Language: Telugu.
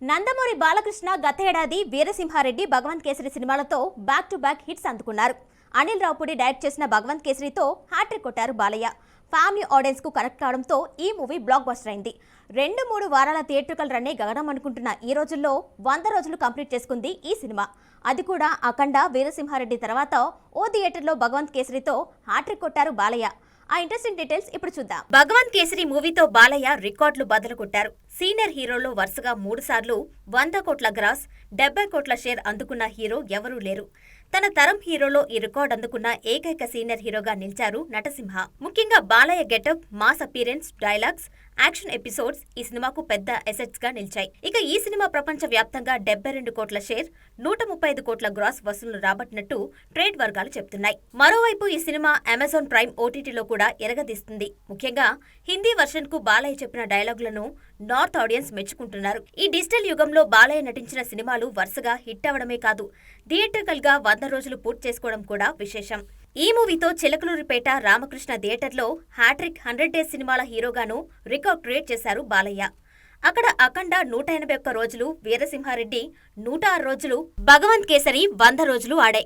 నందమూరి బాలకృష్ణ గత ఏడాది వీరసింహారెడ్డి భగవంత్ కేసరి సినిమాలతో బ్యాక్ టు బ్యాక్ హిట్స్ అందుకున్నారు. అనిల్ రావుపూడి డైరెక్ట్ చేసిన భగవంత్ కేసరితో హ్యాట్రిక్ కొట్టారు బాలయ్య. ఫ్యామిలీ ఆడియన్స్ కు కనెక్ట్ కావడంతో ఈ మూవీ బ్లాక్ బస్టర్ అయింది. 2-3 వారాల థియేట్రికల్ రన్నే గగనం అనుకుంటున్న ఈ రోజుల్లో 100 రోజులు కంప్లీట్ చేసుకుంది ఈ సినిమా. అది కూడా అఖండ, వీరసింహారెడ్డి తర్వాత ఓ థియేటర్లో భగవంత్ కేసరితో హ్యాట్రిక్ కొట్టారు బాలయ్య. ఆ ఇంట్రెస్టింగ్ డీటెయిల్స్ ఇప్పుడు చూద్దాం. భగవంత్ కేసరి మూవీతో బాలయ్య రికార్డులు బదులు కొట్టారు. సీనియర్ హీరోలో వరుసగా 3 సార్లు 100 కోట్ల గ్రాస్, 70 కోట్ల షేర్ అందుకున్న హీరో ఎవరూ లేరు. తన తరం హీరోలో ఈ రికార్డు అందుకున్న ఏకైక సీనియర్ హీరోగా నిలిచారు నటసింహ. ముఖ్యంగా Balayya getup, mass appearance, dialogues, action episodes ఈ సినిమాకు పెద్ద ఎసెట్స్ గా నిలిచాయి. ఇక ఈ సినిమా ప్రపంచ వ్యాప్తంగా 72 కోట్ల షేర్, 135 కోట్ల గ్రాస్ వసూళ్లు రాబట్టినట్టు ట్రేడ్ వర్గాలు చెబుతున్నాయి. మరోవైపు ఈ సినిమా అమెజాన్ ప్రైమ్ ఓటీటీలో కూడా ఎరగదీస్తుంది. ముఖ్యంగా హిందీ వర్షన్ కు బాలయ్య చెప్పిన డైలాగులను నార్త్ ఆడియన్స్ మెచ్చుకుంటున్నారు. ఈ డిజిటల్ యుగంలో బాలయ్య నటించిన సినిమాలు వరుసగా హిట్ అవడమే కాదు, థియేట్రికల్ గా 100 రోజులు పూర్తి చేసుకోవడం కూడా విశేషం. ఈ మూవీతో చిలకలూరిపేట రామకృష్ణ థియేటర్లో హ్యాట్రిక్ 100 డేస్ సినిమాల హీరోగాను రికార్డ్ క్రియేట్ చేశారు బాలయ్య. అక్కడ అఖండ 181 రోజులు, వీరసింహారెడ్డి 106 రోజులు, భగవంత్ కేసరి 100 రోజులు ఆడాయి.